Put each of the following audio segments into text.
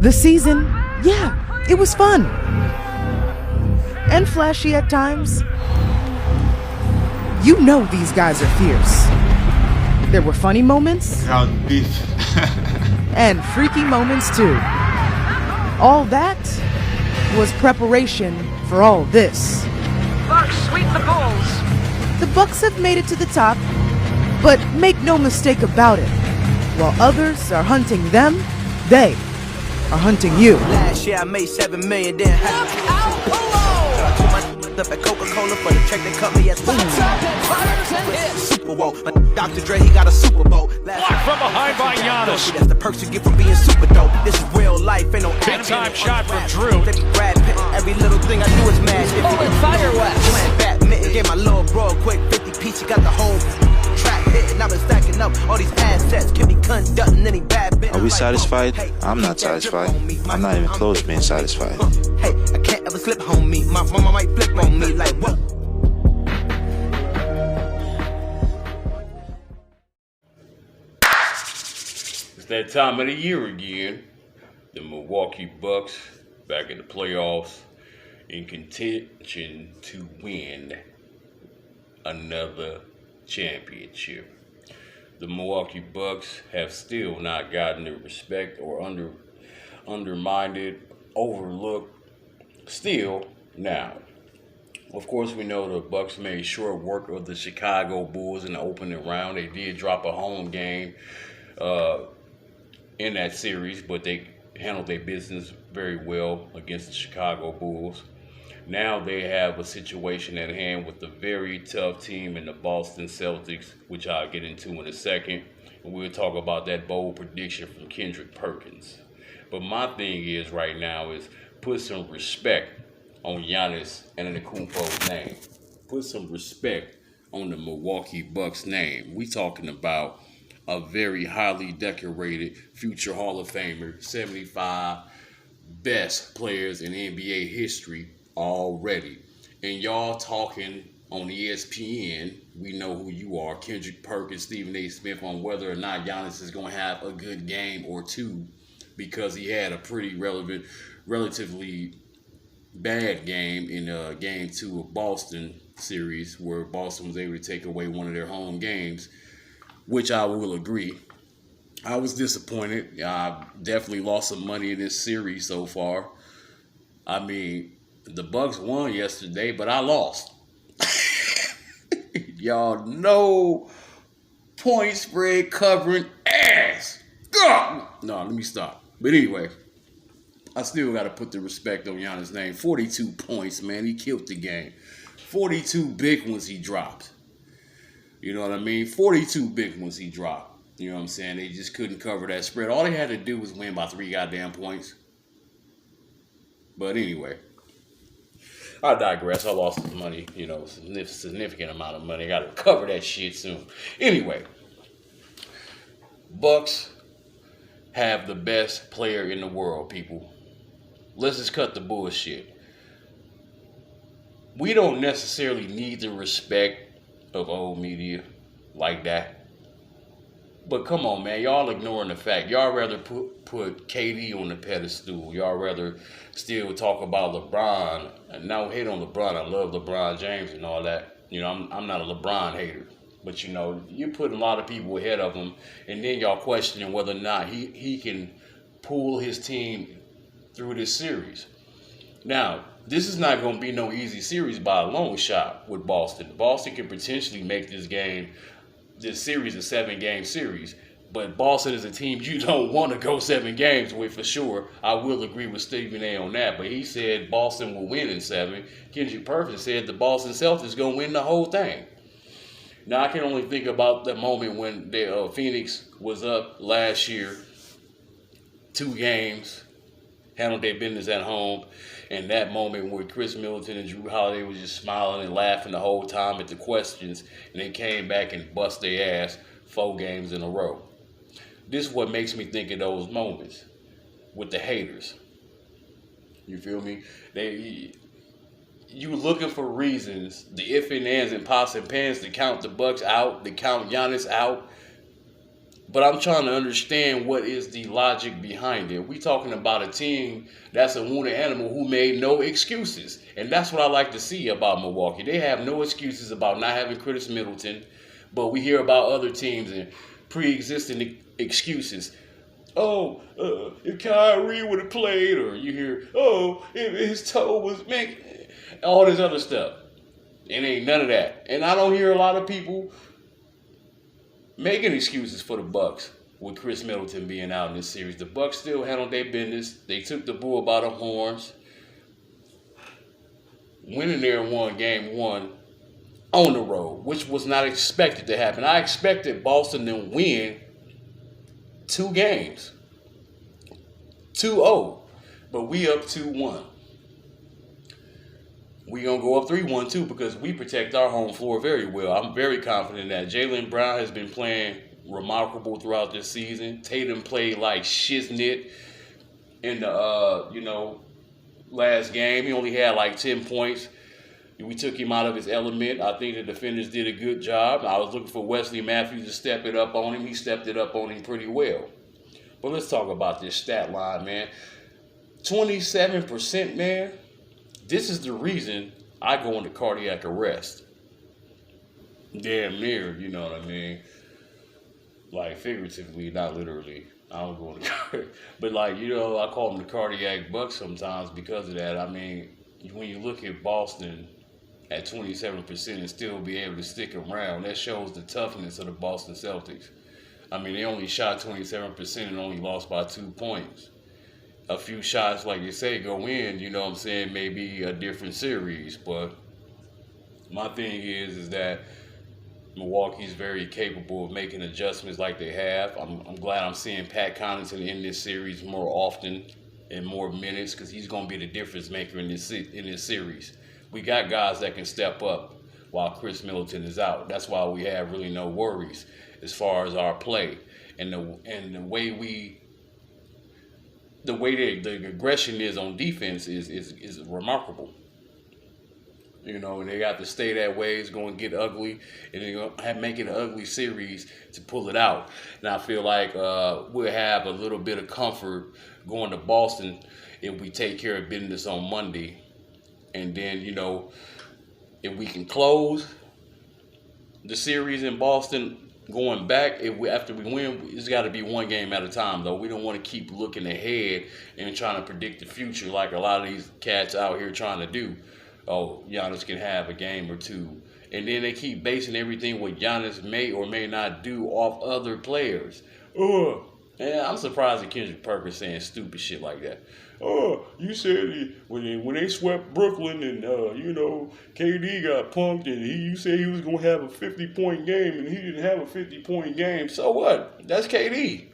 The season, yeah, it was fun. And flashy at times. You know these guys are fierce. There were funny moments. Ground beef. And freaky moments too. All that was preparation for all this. Bucks sweep the Bulls. The Bucks have made it to the top, but make no mistake about it. While others are hunting them, they are hunting you. Last year I made $7 million, then had up at Coca-Cola for the check they cut me at Super Bowl. Dr. Dre, he got a Super Bowl. Blocked from behind by Giannis. That's the perks you get from being super dope. This is real life, ain't no Big time shot from Drew. They be Brad Pitt. Every little thing I do is mad. Fire West. Playing badminton, gave my little bro a quick 50 piece. He got the whole track hit, and I've been stacking up all these assets. Can be conducting any bad bit. Are we satisfied? I'm not satisfied. I'm not even close to being satisfied. Hey, I can't ever slip, homie. My mama might flip on me like what? It's that time of the year again. The Milwaukee Bucks back in the playoffs in contention to win another championship. The Milwaukee Bucks have still not gotten the respect or undermined, overlooked. Still now. Of course, we know the Bucks made short work of the Chicago Bulls in the opening round. They did drop a home game in that series, but they handled their business very well against the Chicago Bulls. Now they have a situation at hand with a very tough team in the Boston Celtics, which I'll get into in a second. And we'll talk about that bold prediction from Kendrick Perkins. But my thing is right now is put some respect on Giannis Antetokounmpo's name. Put some respect on the Milwaukee Bucks name. We talking about a very highly decorated future Hall of Famer, 75 best players in NBA history already. And y'all talking on ESPN, we know who you are, Kendrick Perkins, Stephen A. Smith, on whether or not Giannis is going to have a good game or two, because he had a pretty relatively bad game in game 2 of Boston series, where Boston was able to take away one of their home games, which I will agree. I was disappointed. I definitely lost some money in this series so far. I mean, the Bucks won yesterday, but I lost. Y'all know point spread covering ass. God! No, let me stop. But anyway, I still got to put the respect on Giannis' name. 42 points, man. He killed the game. 42 big ones he dropped. You know what I mean? 42 big ones he dropped. You know what I'm saying? They just couldn't cover that spread. All they had to do was win by 3 goddamn points. But anyway, I digress. I lost some money, significant amount of money. I got to cover that shit soon. Anyway, Bucks have the best player in the world, people. Let's just cut the bullshit. We don't necessarily need the respect of old media like that. But come on, man. Y'all ignoring the fact. Y'all rather put KD on the pedestal. Y'all rather still talk about LeBron. And no hate on LeBron. I love LeBron James and all that. I'm not a LeBron hater. But, you're putting a lot of people ahead of him. And then y'all questioning whether or not he can pull his team through this series. Now, this is not going to be no easy series by a long shot with Boston. Boston can potentially make this series a 7-game series. But Boston is a team you don't want to go 7 games with for sure. I will agree with Stephen A. on that. But he said Boston will win in 7. Kendrick Perkins said the Boston Celtics going to win the whole thing. Now, I can only think about the moment when Phoenix was up last year, 2 games, handled their business at home, and that moment where Chris Middleton and Drew Holiday was just smiling and laughing the whole time at the questions, and they came back and bust their ass 4 games in a row. This is what makes me think of those moments with the haters. You feel me? You looking for reasons, the if and ands and pots and pans to count the Bucks out, to count Giannis out. But I'm trying to understand what is the logic behind it. We talking about a team that's a wounded animal who made no excuses. And that's what I like to see about Milwaukee. They have no excuses about not having Chris Middleton. But we hear about other teams and pre-existing excuses. Oh, if Kyrie would have played, or you hear, oh, if his toe was all this other stuff. It ain't none of that. And I don't hear a lot of people making excuses for the Bucks with Chris Middleton being out in this series. The Bucks still handled their business. They took the bull by the horns. Went in there and won game 1 on the road, which was not expected to happen. I expected Boston to win 2 games. 2-0. But we up 2-1. We going to go up 3-1 too, because we protect our home floor very well. I'm very confident that Jaylen Brown has been playing remarkable throughout this season. Tatum played like shiznit in the last game. He only had like 10 points. We took him out of his element. I think the defenders did a good job. I was looking for Wesley Matthews to step it up on him. He stepped it up on him pretty well. But let's talk about this stat line, man. 27%, man. This is the reason I go into cardiac arrest. Damn near, you know what I mean? Like figuratively, not literally. I don't go into but like, I call them the cardiac bucks sometimes because of that. I mean, when you look at Boston at 27% and still be able to stick around, that shows the toughness of the Boston Celtics. I mean, they only shot 27% and only lost by 2 points. A few shots, like you say, go in, you know what I'm saying, maybe a different series. But my thing is that Milwaukee's very capable of making adjustments like they have. I'm glad I'm seeing Pat Connaughton in this series more often and more minutes, because he's going to be the difference maker in this series. We got guys that can step up while Chris Middleton is out. That's why we have really no worries as far as our play and the way the aggression is on defense is remarkable. And they got to stay that way. It's going to get ugly, and they're going to make it an ugly series to pull it out. And I feel like we'll have a little bit of comfort going to Boston if we take care of business on Monday. And then, if we can close the series in Boston going back, after we win, it's got to be one game at a time, though. We don't want to keep looking ahead and trying to predict the future like a lot of these cats out here trying to do. Oh, Giannis can have a game or two. And then they keep basing everything what Giannis may or may not do off other players. And I'm surprised at Kendrick Perkins saying stupid shit like that. Oh, you said when they swept Brooklyn and, KD got punked and you said he was going to have a 50-point game and he didn't have a 50-point game. So what? That's KD.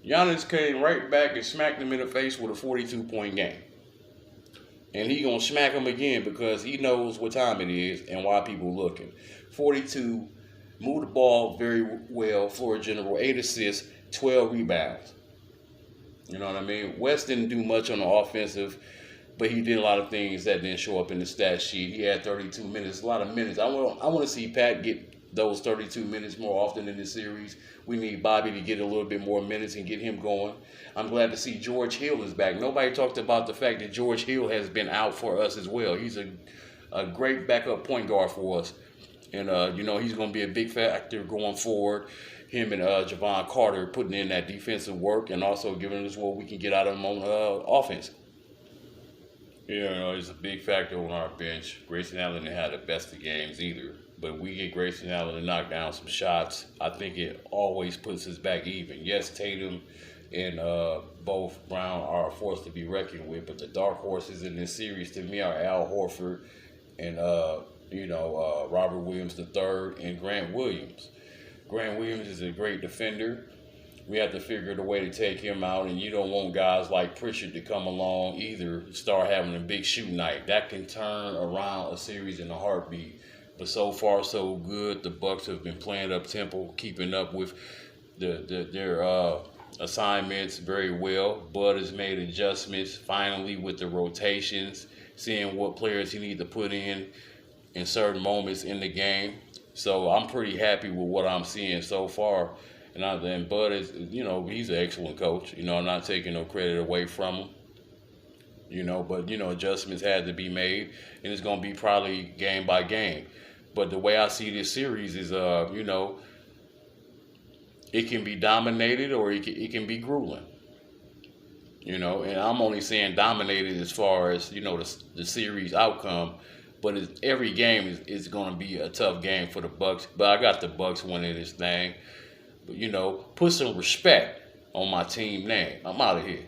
Giannis came right back and smacked him in the face with a 42-point game. And he going to smack him again because he knows what time it is and why people looking. 42, moved the ball very well, floor general, 8 assists, 12 rebounds. You know what I mean? West didn't do much on the offensive, but he did a lot of things that didn't show up in the stat sheet. He had 32 minutes, a lot of minutes. I want to see Pat get those 32 minutes more often in this series. We need Bobby to get a little bit more minutes and get him going. I'm glad to see George Hill is back. Nobody talked about the fact that George Hill has been out for us as well. He's a great backup point guard for us. And, he's going to be a big factor going forward. Him and Javon Carter putting in that defensive work and also giving us what we can get out of him on offense. It's a big factor on our bench. Grayson Allen didn't have the best of games either. But we get Grayson Allen to knock down some shots. I think it always puts us back even. Yes, Tatum and both Brown are a force to be reckoned with, but the dark horses in this series to me are Al Horford and Robert Williams III and Grant Williams. Grant Williams is a great defender. We have to figure the way to take him out, and you don't want guys like Pritchard to come along either, start having a big shoot night. That can turn around a series in a heartbeat. But so far, so good. The Bucks have been playing up tempo, keeping up with their assignments very well. Bud has made adjustments finally with the rotations, seeing what players he need to put in certain moments in the game. So I'm pretty happy with what I'm seeing so far. And Bud is, he's an excellent coach. I'm not taking no credit away from him. But adjustments had to be made, and it's gonna be probably game by game. But the way I see this series is, it can be dominated or it can be grueling. And I'm only saying dominated as far as the series outcome. But every game is going to be a tough game for the Bucks. But I got the Bucks winning this thing. But put some respect on my team name. I'm out of here.